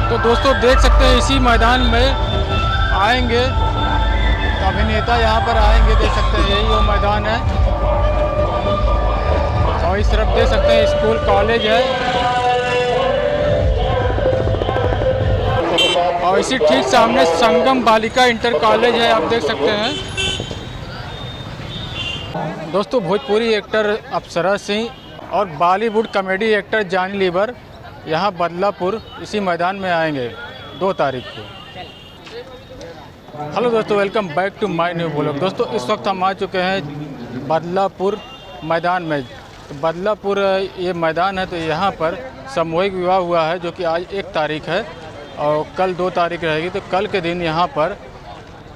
तो दोस्तों देख सकते हैं इसी मैदान में आएंगे अभिनेता, यहाँ पर आएंगे, देख सकते हैं यही वो मैदान है। और इस तरफ देख सकते हैं स्कूल कॉलेज है, और इसी ठीक सामने संगम बालिका इंटर कॉलेज है, आप देख सकते हैं। दोस्तों भोजपुरी एक्टर अप्सरा सिंह और बॉलीवुड कॉमेडी एक्टर जॉनी लीवर यहाँ बदलापुर इसी मैदान में आएंगे 2 तारीख को। हेलो दोस्तों, welcome back to my new vlog. दोस्तों इस वक्त हम आ चुके हैं बदलापुर मैदान में। तो बदलापुर ये मैदान है, तो यहाँ पर सामूहिक विवाह हुआ है जो कि आज 1 तारीख है और कल 2 तारीख रहेगी। तो कल के दिन यहाँ पर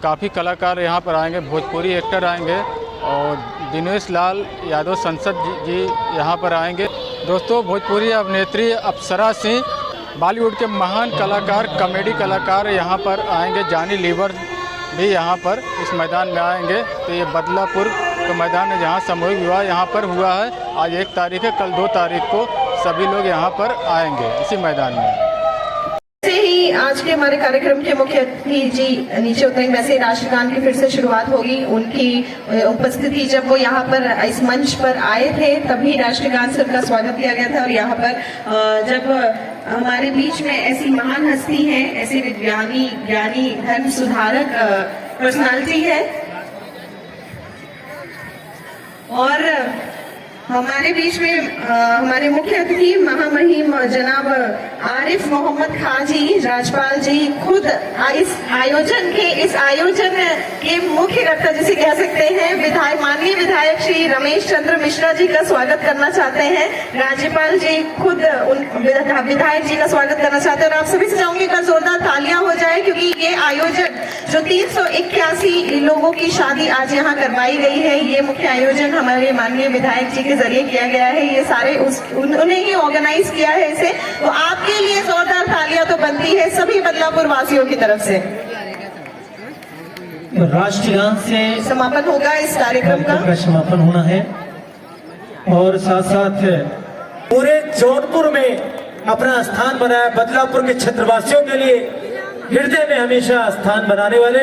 काफ़ी कलाकार यहाँ पर आएंगे, भोजपुरी एक्टर आएंगे और दिनेश लाल यादव संसद जी यहाँ पर आएंगे। दोस्तों भोजपुरी अभिनेत्री अप्सरा सिंह, बॉलीवुड के महान कलाकार, कॉमेडी कलाकार यहाँ पर आएंगे, जॉनी लीवर भी यहाँ पर इस मैदान में आएंगे। तो ये बदलापुर का मैदान है जहाँ सामूहिक विवाह यहाँ पर हुआ है। आज 1 तारीख है, कल 2 तारीख को सभी लोग यहाँ पर आएंगे इसी मैदान में। आज के हमारे कार्यक्रम के मुख्य अतिथि जी नीचे उतरेंगे। वैसे राष्ट्रगान की फिर से शुरुआत होगी। उनकी उपस्थिति जब वो यहाँ पर इस मंच पर आए थे तभी राष्ट्रगान से उनका स्वागत किया गया था। और यहाँ पर जब हमारे बीच में ऐसी महान हस्ती है, ऐसे विज्ञानी, ज्ञानी, धर्म सुधारक पर्सनालिटी है और हमारे बीच में हमारे मुख्य अतिथि महामहिम जनाब आरिफ मोहम्मद खान जी, राज्यपाल जी खुद इस आयोजन के मुख्य कर्ता जिसे कह सकते हैं, माननीय विधायक श्री रमेश चंद्र मिश्रा जी का स्वागत करना चाहते हैं। राज्यपाल जी खुद विधायक जी का स्वागत करना चाहते हैं और आप सभी से चाहूंगी कि जोरदार तालियां हो जाए क्योंकि ये आयोजन जो 381 लोगों की शादी आज यहाँ करवाई गई है, ये मुख्य आयोजन हमारे माननीय विधायक जी के जरिए किया गया है। ये सारे उन्होंने ही ऑर्गेनाइज किया है इसे, तो आपके लिए जोरदार तालियां तो बनती है सभी बदलापुर वासियों की तरफ से। राष्ट्रगान से समापन होगा इस कार्यक्रम का समापन होना है और साथ साथ पूरे जौनपुर में अपना स्थान बनाया। बदलापुर के क्षेत्रवासियों के लिए हृदय में हमेशा स्थान बनाने वाले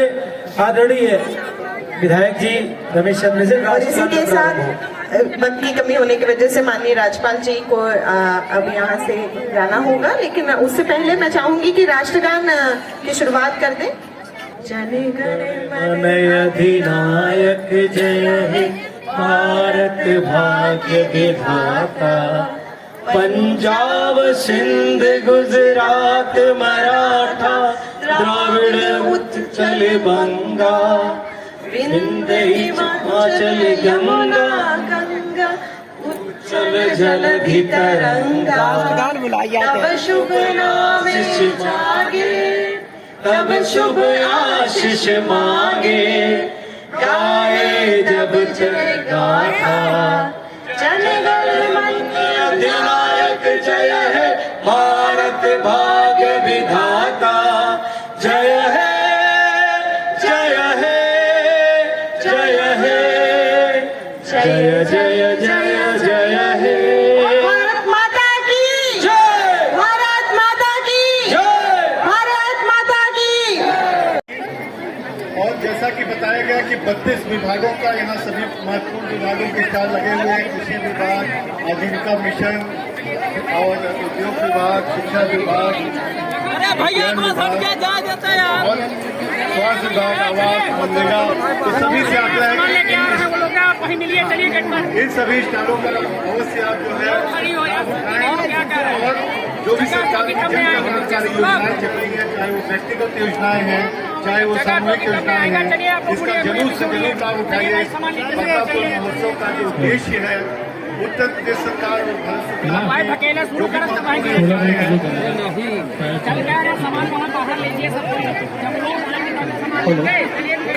आदरणीय विधायक जी रमेश चंद्र मिश्रा। और इसी के साथ वक्त की कमी होने की वजह से माननीय राज्यपाल जी को अब यहाँ से जाना होगा, लेकिन उससे पहले मैं चाहूंगी कि राष्ट्रगान की शुरुआत कर दें। जन गण मन अधिनायक जय हे भारत भाग्य विधाता, पंजाब सिंध गुजरात मराठा द्राविड़ उत्कल बंगा, विंध्य हिमाचल गंगा उच्चल जलधि तरंगा, तब शुभ नाम जागे, तब शुभ आशीष मांगे, गाए जब जय गाथा, जन गण मन अधिनायक जय है भारत भाग्य विधाता, जय है जय जय जय जय है। भारत माता की जय, भारत माता की जय, भारत माता की। और जैसा कि बताया गया कि 32 विभागों का यहाँ सभी महत्वपूर्ण विभागों के स्टॉल लगे हुए हैं। कृषि विभाग, आजीविका मिशन और उद्योग विभाग, शिक्षा विभाग, और स्वास्थ्य विभाग, आवास, मनरेगा, तो सभी से आग्रह है कि इन सभी स्टॉलों पर अवश्य आप जो है और जो भी सरकार की जन कल्याणकारी योजनाएं चल रही है, चाहे वो व्यक्तिगत योजनाएं हैं, चाहे वो सामूहिक योजनाएं हैं, इसका जरूर से जरूर लाभ उठाइए। बदलापुर महोत्सव का जो उद्देश्य है उत्तर प्रदेश सरकार और भारत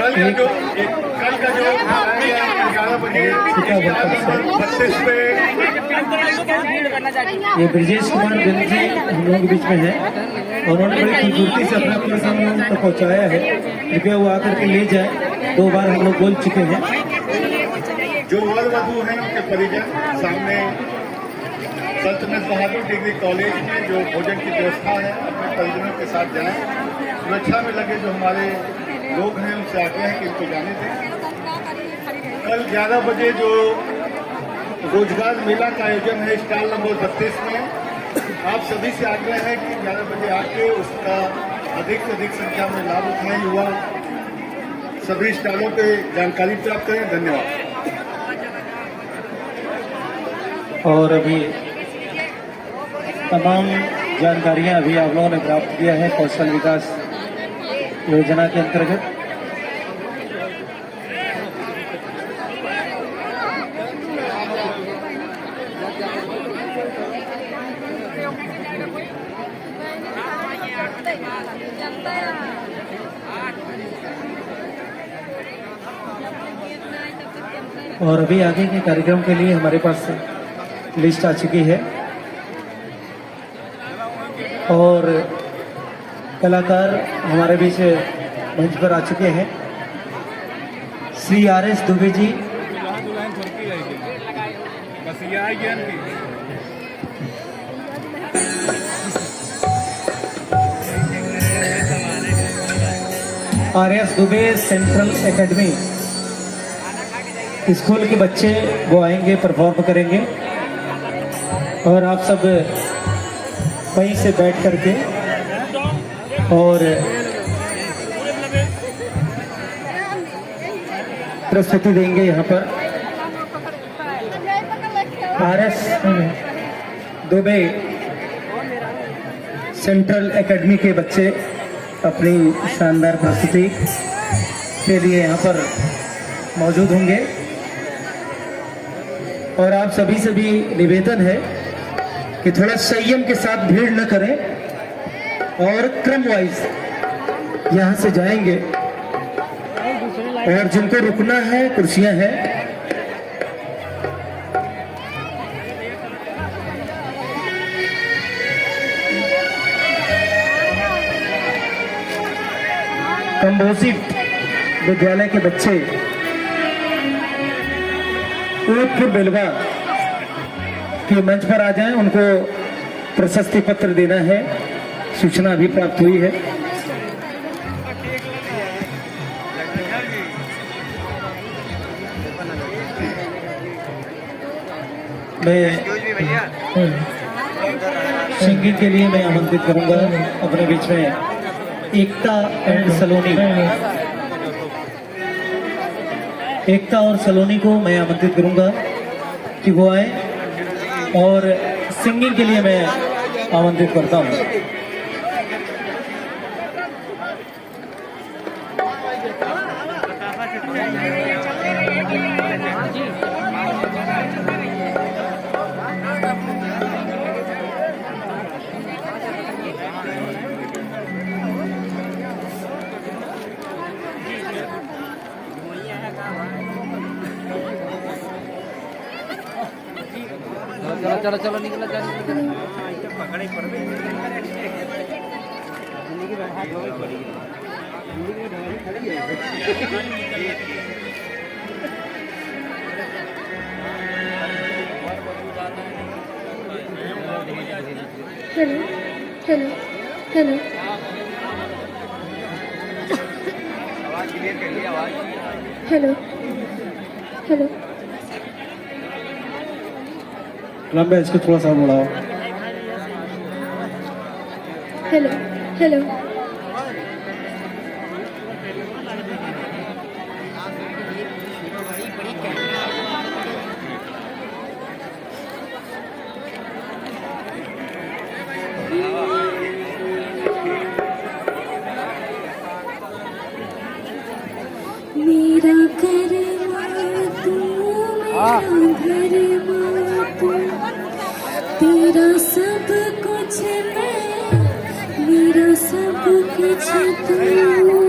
कल का जो 11 बजे ये ब्रजेश कुमार गंज जी हम लोगों के बीच में है और उन्होंने बड़ी खूबसूरती से अपना पूरा सामान तक पहुँचाया है। कृपया वो आकर के ले जाए। 2 बार हम लोग बोल चुके हैं। जो वर वधु हैं उनके परिजन सामने सल्तनत बहादुर डिग्री कॉलेज में जो भोजन की व्यवस्था है अपने परिजनों के साथ जाएं। सुरक्षा में लगे जो हमारे लोग हैं उनसे आग्रह है कि इनको जाने दें। कल 11 बजे जो रोजगार मेला का आयोजन है स्टॉल नंबर 32 में, आप सभी से आग्रह है कि 11 बजे आके उसका अधिक से अधिक संख्या में लाभ उठाएं। युवा सभी स्टॉलों पे जानकारी प्राप्त करें। धन्यवाद। और अभी तमाम जानकारियां अभी आप लोगों ने प्राप्त किया है कौशल विकास योजना के अंतर्गत। और अभी आगे के कार्यक्रम के लिए हमारे पास लिस्ट आ चुकी है और कलाकार हमारे बीच मंच पर आ चुके हैं। Shri RS Dubey ji, RS Dubey central academy school के बच्चे वो आएंगे, परफॉर्म करेंगे और आप सब वहीं से बैठ करके और प्रस्तुति देंगे। यहाँ पर RS दुबे सेंट्रल एकेडमी के बच्चे अपनी शानदार प्रस्तुति के लिए यहाँ पर मौजूद होंगे और आप सभी से भी निवेदन है कि थोड़ा संयम के साथ भीड़ न करें और क्रम वाइज यहाँ से जाएंगे और जिनको रुकना है कुर्सियां हैं। कंपोजिट विद्यालय के बच्चे ऊट बेलवा के मंच पर आ जाएं, उनको प्रशस्ति पत्र देना है, सूचना भी प्राप्त हुई है। मैं सिंगिंग के लिए मैं आमंत्रित करूंगा अपने बीच में एकता एंड सलोनी, एकता और सलोनी को मैं आमंत्रित करूंगा कि वो आए और सिंगिंग के लिए मैं आमंत्रित करता हूं। चलो चलो निकल जा। Hello hello hello hello hello लंबे इसको थोड़ा सा बढ़ाओ। हेलो हेलो मेरा करवा तू, मेरा घरवा तू, तेरा सब कुछ मैं, मेरा सब कुछ तू।